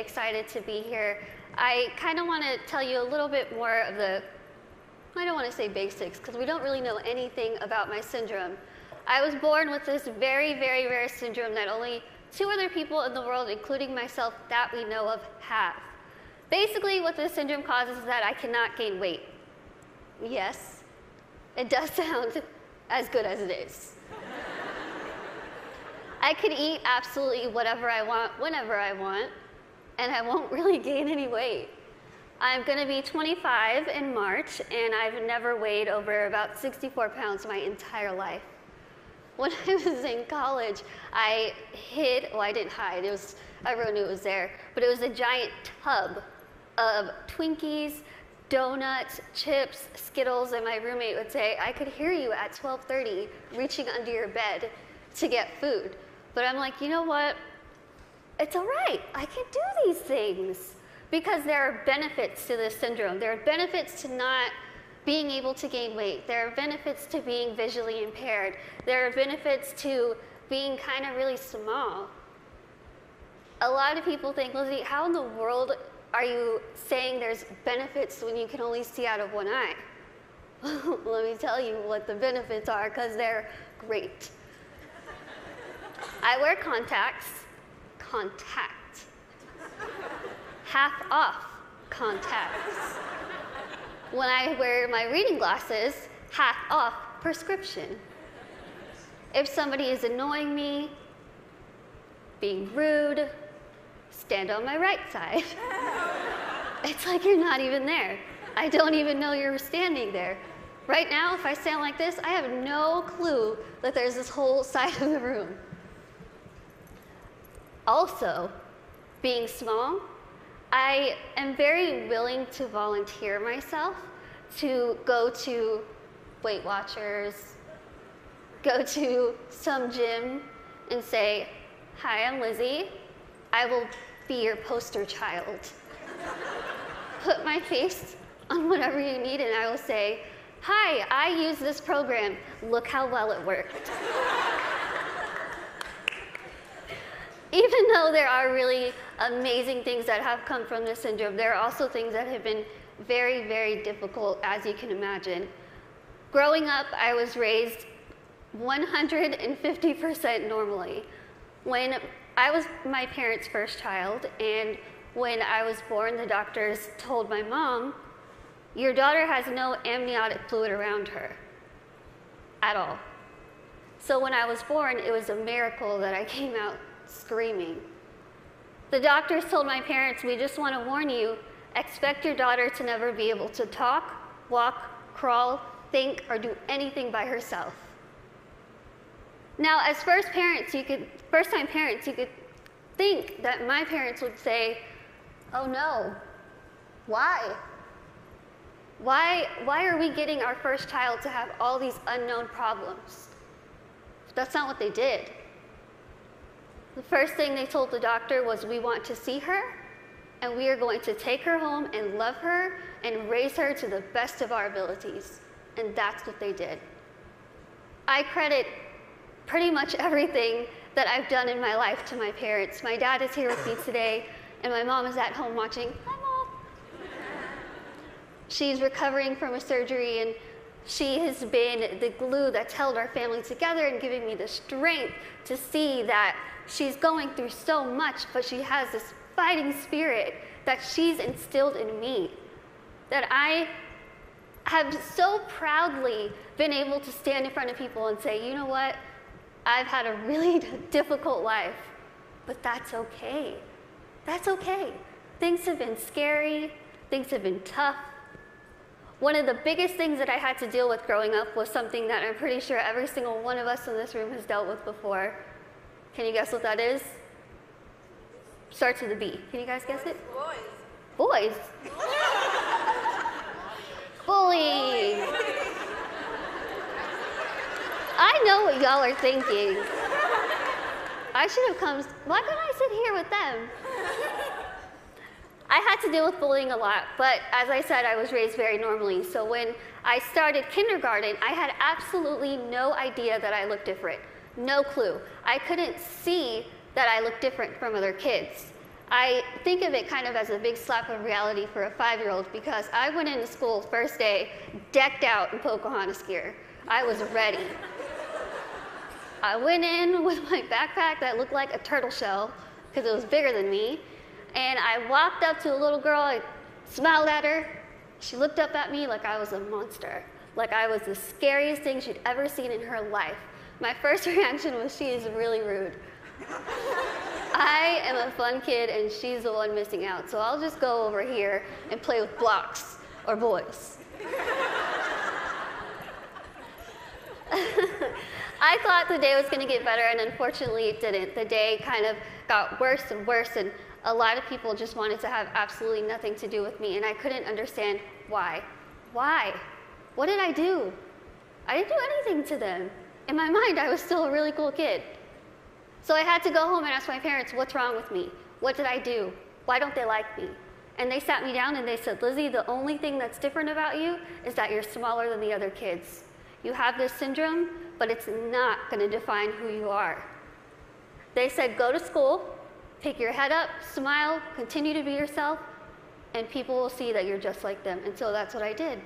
excited to be here. I kind of want to tell you a little bit more of the, I don't want to say basics, because we don't really know anything about my syndrome. I was born with this very, very rare syndrome that only 2 other people in the world, including myself, that we know of, have. Basically, what this syndrome causes is that I cannot gain weight. Yes, it does sound as good as it is. I could eat absolutely whatever I want, whenever I want, and I won't really gain any weight. I'm going to be 25 in March, and I've never weighed over about 64 pounds my entire life. When I was in college, I hid, well, I didn't hide, everyone knew it was there, but it was a giant tub of Twinkies, donuts, chips, Skittles, and my roommate would say, I could hear you at 12:30 reaching under your bed to get food. But I'm like, you know what? It's all right. I can do these things because there are benefits to this syndrome. There are benefits to not being able to gain weight. There are benefits to being visually impaired. There are benefits to being kind of really small. A lot of people think, Lizzie, how in the world are you saying there's benefits when you can only see out of one eye? Let me tell you what the benefits are, because they're great. I wear contacts, half off contacts. When I wear my reading glasses, half off prescription. If somebody is annoying me, being rude, stand on my right side. It's like you're not even there. I don't even know you're standing there. Right now, if I stand like this, I have no clue that there's this whole side of the room. Also, being small, I am very willing to volunteer myself to go to Weight Watchers, go to some gym and say, hi, I'm Lizzie. I will be your poster child. Put my face on whatever you need and I will say, hi, I use this program. Look how well it worked. Even though there are really amazing things that have come from this syndrome, there are also things that have been very, very difficult, as you can imagine. Growing up, I was raised 150% normally. When I was my parents' first child, and when I was born, the doctors told my mom, your daughter has no amniotic fluid around her at all. So when I was born, it was a miracle that I came out screaming. The doctors told my parents, we just want to warn you, expect your daughter to never be able to talk, walk, crawl, think, or do anything by herself. Now, as first-time parents, you could think that my parents would say, oh no, why? Why are we getting our first child to have all these unknown problems? That's not what they did. The first thing they told the doctor was, we want to see her, and we are going to take her home and love her and raise her to the best of our abilities. And that's what they did. I credit pretty much everything that I've done in my life to my parents. My dad is here with me today, and my mom is at home watching. Hi, Mom. She's recovering from a surgery, and she has been the glue that's held our family together and giving me the strength to see that she's going through so much, but she has this fighting spirit that she's instilled in me, that I have so proudly been able to stand in front of people and say, you know what? I've had a really difficult life, but that's okay. That's okay. Things have been scary. Things have been tough. One of the biggest things that I had to deal with growing up was something that I'm pretty sure every single one of us in this room has dealt with before. Can you guess what that is? Starts with a B. Can you guys guess it? Boys. Bullying. I know what y'all are thinking. I should have come, why couldn't I sit here with them? I had to deal with bullying a lot, but as I said, I was raised very normally. So when I started kindergarten, I had absolutely no idea that I looked different. No clue. I couldn't see that I looked different from other kids. I think of it kind of as a big slap of reality for a 5-year-old because I went into school first day decked out in Pocahontas gear. I was ready. I went in with my backpack that looked like a turtle shell because it was bigger than me, and I walked up to a little girl, I smiled at her. She looked up at me like I was a monster, like I was the scariest thing she'd ever seen in her life. My first reaction was, she is really rude. I am a fun kid and she's the one missing out, so I'll just go over here and play with blocks or boys. I thought the day was going to get better, and unfortunately it didn't. The day kind of got worse and worse, and a lot of people just wanted to have absolutely nothing to do with me, and I couldn't understand why. Why? What did I do? I didn't do anything to them. In my mind, I was still a really cool kid. So I had to go home and ask my parents, what's wrong with me? What did I do? Why don't they like me? And they sat me down and they said, Lizzie, the only thing that's different about you is that you're smaller than the other kids. You have this syndrome, but it's not going to define who you are. They said, go to school, pick your head up, smile, continue to be yourself, and people will see that you're just like them. And so that's what I did.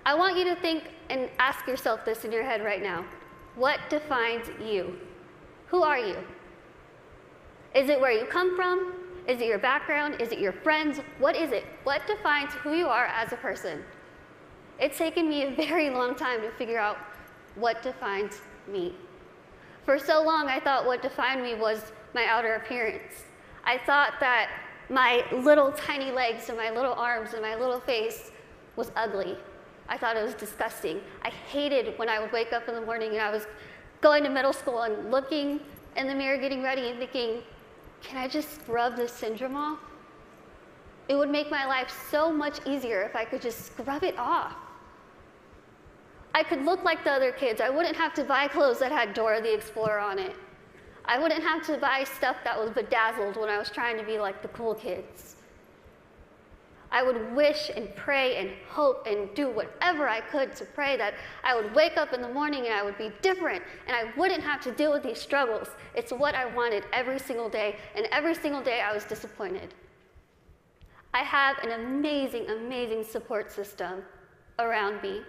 I want you to think and ask yourself this in your head right now. What defines you? Who are you? Is it where you come from? Is it your background? Is it your friends? What is it? What defines who you are as a person? It's taken me a very long time to figure out what defines me. For so long, I thought what defined me was my outer appearance. I thought that my little tiny legs and my little arms and my little face was ugly. I thought it was disgusting. I hated when I would wake up in the morning and I was going to middle school and looking in the mirror, getting ready and thinking, can I just scrub this syndrome off? It would make my life so much easier if I could just scrub it off. I could look like the other kids. I wouldn't have to buy clothes that had Dora the Explorer on it. I wouldn't have to buy stuff that was bedazzled when I was trying to be like the cool kids. I would wish and pray and hope and do whatever I could to pray that I would wake up in the morning and I would be different and I wouldn't have to deal with these struggles. It's what I wanted every single day, and every single day I was disappointed. I have an amazing, amazing support system around me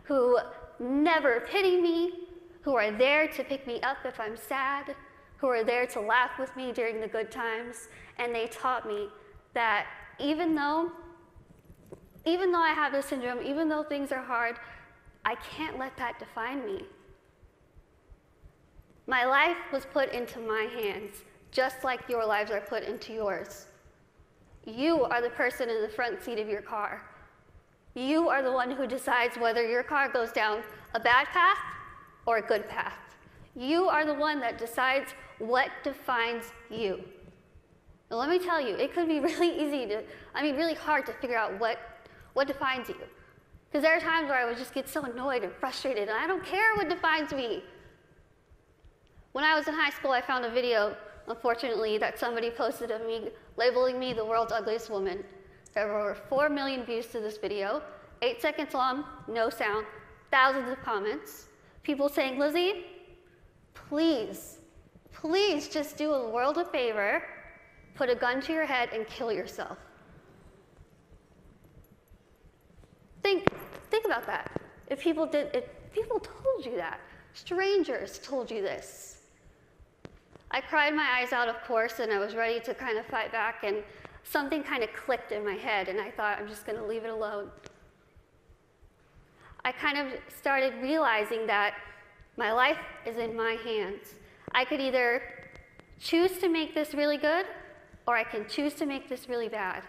who never pity me, who are there to pick me up if I'm sad, who are there to laugh with me during the good times, and they taught me that even though I have this syndrome, even though things are hard, I can't let that define me. My life was put into my hands, just like your lives are put into yours. You are the person in the front seat of your car. You are the one who decides whether your car goes down a bad path or a good path. You are the one that decides what defines you. Now, let me tell you, it could be really hard to figure out what defines you. Because there are times where I would just get so annoyed and frustrated, and I don't care what defines me. When I was in high school, I found a video, unfortunately, that somebody posted of me labeling me the world's ugliest woman. There were over 4 million views to this video, 8 seconds long, no sound, thousands of comments. People saying, Lizzie, please just do the world a favor, put a gun to your head and kill yourself. Think about that. If people told you that, strangers told you this. I cried my eyes out, of course, and I was ready to kind of fight back, and something kind of clicked in my head, and I thought, I'm just going to leave it alone. I kind of started realizing that my life is in my hands. I could either choose to make this really good, or I can choose to make this really bad.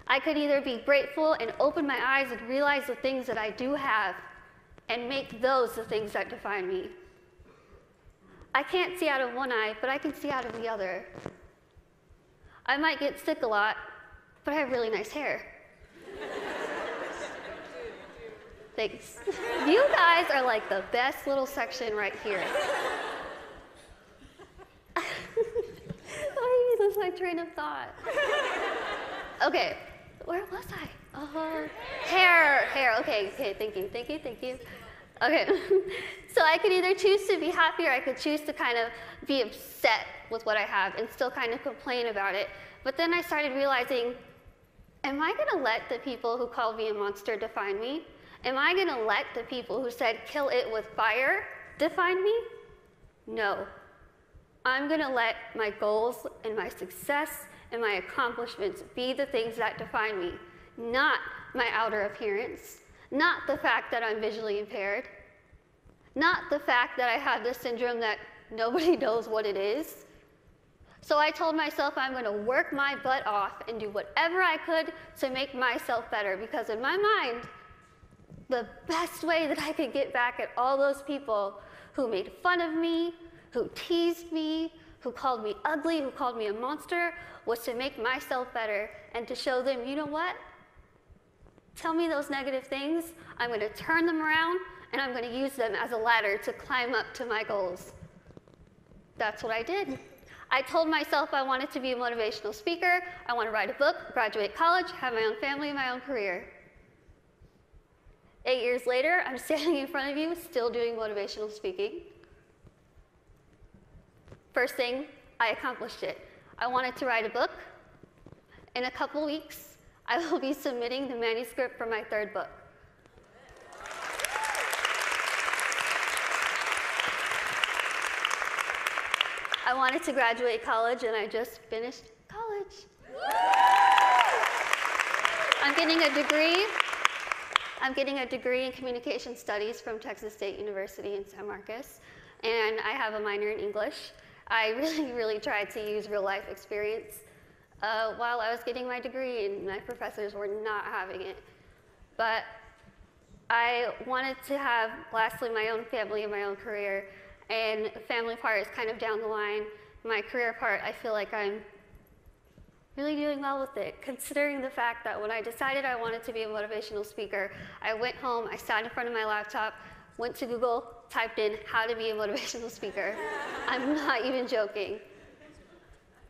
I could either be grateful and open my eyes and realize the things that I do have and make those the things that define me. I can't see out of one eye, but I can see out of the other. I might get sick a lot, but I have really nice hair. Thanks. You guys are like the best little section right here. Let me lose my train of thought. Okay, where was I? Hair. Okay, thank you. Okay, so I could either choose to be happy or I could choose to kind of be upset with what I have and still kind of complain about it. But then I started realizing, am I gonna let the people who called me a monster define me? Am I gonna let the people who said kill it with fire define me? No. I'm gonna let my goals and my success and my accomplishments be the things that define me, not my outer appearance, not the fact that I'm visually impaired, not the fact that I have this syndrome that nobody knows what it is. So I told myself I'm going to work my butt off and do whatever I could to make myself better, because in my mind, the best way that I could get back at all those people who made fun of me, who teased me, who called me ugly, who called me a monster, was to make myself better and to show them, you know what? Tell me those negative things, I'm going to turn them around and I'm going to use them as a ladder to climb up to my goals. That's what I did. I told myself I wanted to be a motivational speaker, I want to write a book, graduate college, have my own family, my own career. 8 years later, I'm standing in front of you, still doing motivational speaking. First thing, I accomplished it. I wanted to write a book. In a couple weeks, I will be submitting the manuscript for my 3rd book. I wanted to graduate college, and I just finished college. I'm getting a degree. I'm getting a degree in communication studies from Texas State University in San Marcos, and I have a minor in English. I really tried to use real life experience while I was getting my degree, and my professors were not having it. But I wanted to have, lastly, my own family and my own career, and the family part is kind of down the line. My career part, I feel like I'm really doing well with it, considering the fact that when I decided I wanted to be a motivational speaker, I went home, I sat in front of my laptop, went to Google, typed in how to be a motivational speaker. I'm not even joking.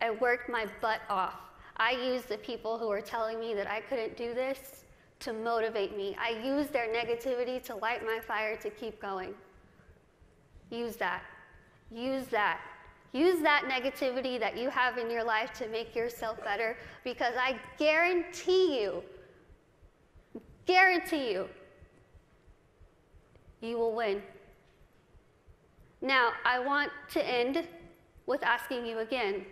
I worked my butt off. I used the people who were telling me that I couldn't do this to motivate me. I used their negativity to light my fire to keep going. Use that. Use that. Use that negativity that you have in your life to make yourself better, because I guarantee you, you will win. Now, I want to end with asking you again.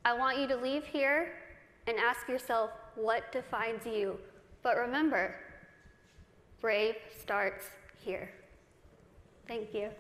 I want you to leave here and ask yourself what defines you. But remember, brave starts here. Thank you.